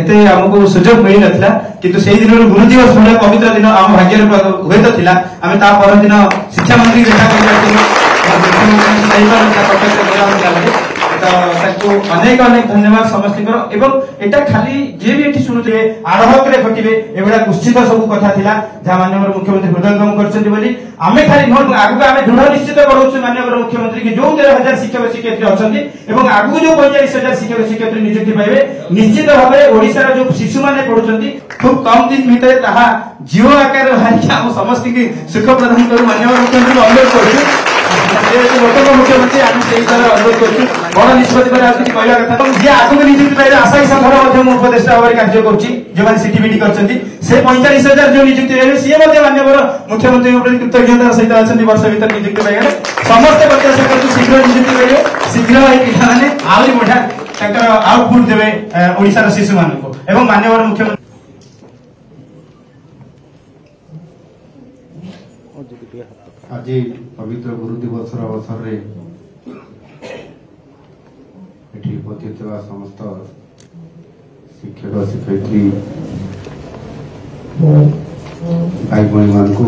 एते हमको सुजोग मिल नथिला किंतु सेही दिन गुरु दिवस भले पवित्र दिन आम भाग्य हुए तो थिला आमे ता पर दिन शिक्षा मंत्री देखा तो अनेक अनेक धन्यवाद समस्त एवं एटा खाली जे भी एठी सुनुते आरहक रे घटिबे एबडा निश्चित सब कथा थिला जा माननीय मुख्यमंत्री हृदयंगम करछन्ती बोली आमे खाली आगु आमे दृढ़ निश्चित करूछु माननीय मुख्यमंत्री कि जो 13,000 शिक्षक शिक्षयित्री अछन्ती एवं आगु जो 45,000 शिक्षक शिक्षयित्री नियुक्ति पाइबे निश्चित भाबे ओडिसा रो जो शिशु माने पढुछन्ती खूब कम दिन भितर ताहा जीव आकार हारि हम समस्त की सुख प्रदान करू माननीय मुख्यमंत्री अनुरोध करछु मुख्यमंत्री आम से अनुरोध कर बड़ निष्पत्ति कहला कथा जी आगु नियुक्ति पाइबे आशायी संघर उपदेष्टा भाव कार्य कर सीटीबीटी कर 45,000 जो नियुक्ति पाइबे सी माननीय मुख्यमंत्री कृतज्ञतार सहित अच्छा वर्ष भर नियुक्ति पाइबे समस्त प्रत्याशा कर शीघ्र नियुक्ति पाइबे शीघ्र पिला मैंने आहरी बढ़िया आउटपुट देवे ओडिशार शिशु मानक एवं माननीय मुख्यमंत्री आज पवित्र गुरु दिवस अवसर रे उपस्थित समस्त शिक्षक शिक्षयित्री भाई भाई मान को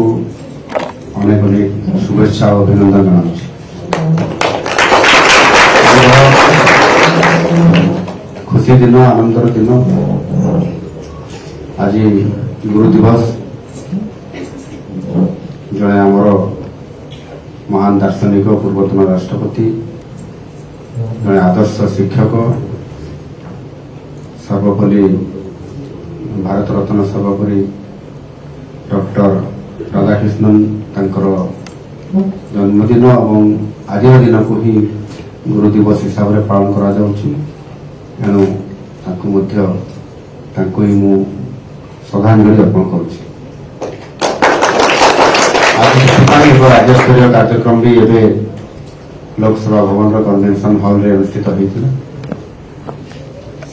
अनेक अनेक शुभेच्छा और अभिनंदन जनाऊँ। खुशी दिन आनंदर दिन आज गुरु दिवस जड़े आमर महान दार्शनिक पूर्वतन राष्ट्रपति जड़े आदर्श शिक्षक सर्वपल्ली भारत रत्न सर्वपल्ली डॉक्टर राधाकृष्णन जन्मदिन और आज दिन को ही गुरु दिवस हिसाब से पालन करा जाउछि एणु ही मु श्रद्धांजलि अर्पण करुछि। आज राज्य स्तरीय कार्यक्रम भी एवं लोकसभा भवन कन्वेंशन हॉल रे अनुष्ठित होइतिला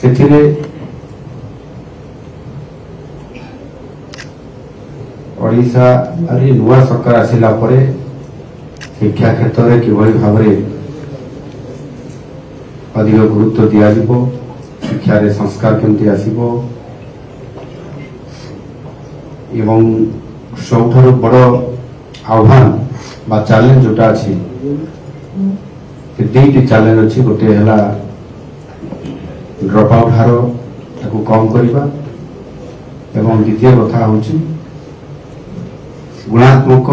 सेथिरे ओडिशा अरे नुआ सरकार आसिला परे शिक्षा क्षेत्र में किभली भाव अधिक गुरुत्व दिया जिवो शिक्षा रे संस्कार केमती आसीबो एवं सबठारु बड़ आह्वान बा चैलेंज जोटा अच्छी दुईटी चैलेंज अच्छी गोटे है ड्रप आउट हार ताकू कम करवा एवं द्वितीय कथा हूँ गुणात्मक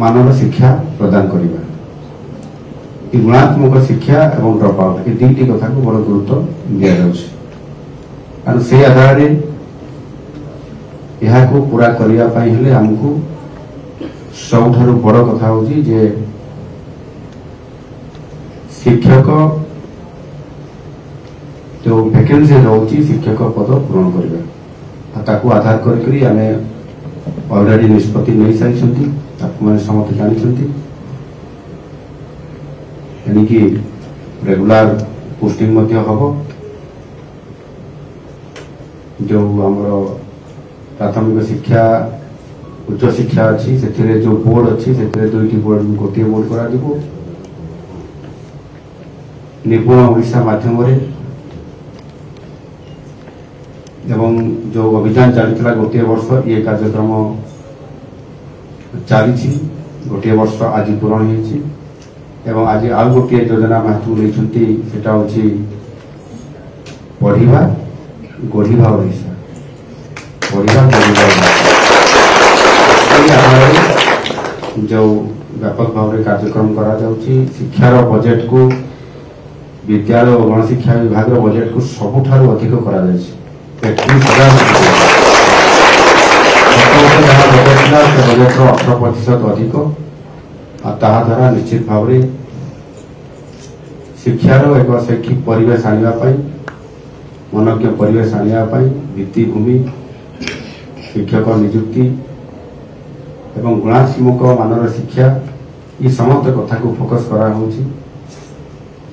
मानव शिक्षा प्रदान करवा गुणात्मक शिक्षा एवं ड्रप आउट ये दुईटी कथा को बड़ गुरुत्व दि जाऊँ से आधार यह पूरा करने आमको सबुठारु बड़ कथा होची जे शिक्षक जो वैकेंसी रोची शिक्षक पद पूरण करबा ताकू आधार करी आमे ऑलरेडी निष्पत्ति नहीं सारी मैंने समस्त जानते यानी रेगुलर पोस्टिंग हम जो आमर प्राथमिक शिक्षा उच्च शिक्षा अच्छी से जो बोर्ड अच्छी से दुईटी बोर्ड गोटे बोर्ड करा निपुण ओडिशा माध्यम एवं जो अभियान चलता गोटे वर्ष ये कार्यक्रम चली गोटे वर्ष आज पूरण हो आज आउ गोटे योजना हाथ नहीं पढ़ा गढ़ा ओडिशा पढ़ा जो व्यापक भाव में कार्यक्रम करा जाउछि शिक्षार बजेट को विद्यालय और गणशिक्षा विभाग बजेट को सबुठारु अधिक करा जाइछि 31,000 बजेट 18% अधिक द्वारा निश्चित भाव में शिक्षार एक शैक्षिक परिवेश आने मनज्ञ परिवेश आने भित्तिभूमि शिक्षक नियुक्ति एवं गुणात्मक मानर शिक्षा ये समस्त कथा को फोकस करा होछि।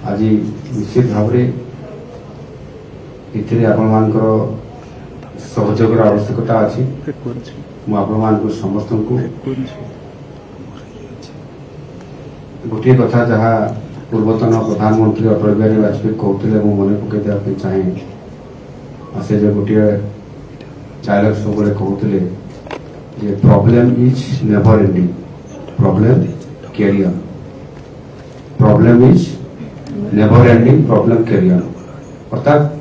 आज निश्चित भाव में सहयोग आवश्यकता अच्छी मुझे समस्त को गोटे कथा जहाँ पूर्वतन प्रधानमंत्री अटल बिहारी वाजपेयी कहते मन पकईदेप चाहे से जो गोटे डायलॉग सब कहते जे problem is never ending problem carry on problem is never ending problem carry on अर्थात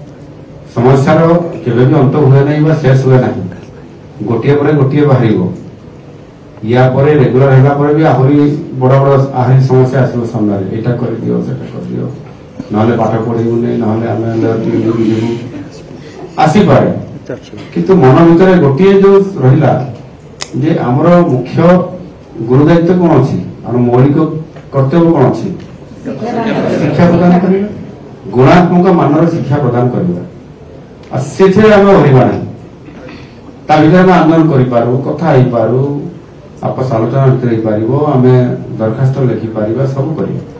समस्यार केवे भी अंत हुए नहीं बा शेष हुए नहीं गोटे पर गोटे बाहर या पर रेगुलर होला पर भी आहरी बड़ा बड़ा आहरी समस्या आसो सामने एटा कर दियो सेटा कर दियो नहले पाठ पढिबु नै नहले आमे लेबु आसी पारे किंतु मन भीतर गोटे जो रहिला जे हमर मुख्य गुरु दायित्व कोन अछि और मौलिक कर्तव्य कोन अछि शिक्षा प्रदान करिबा गुणात्मक मानर शिक्षा प्रदान करिबा से आम ओहरिबा नहीं ता भीतर आम आंदोलन करिपारू कथा होइपारू आपस आलोचना भीतर होइपारिबो आमे दरखास्त लिखि पारिबा सब करिबा।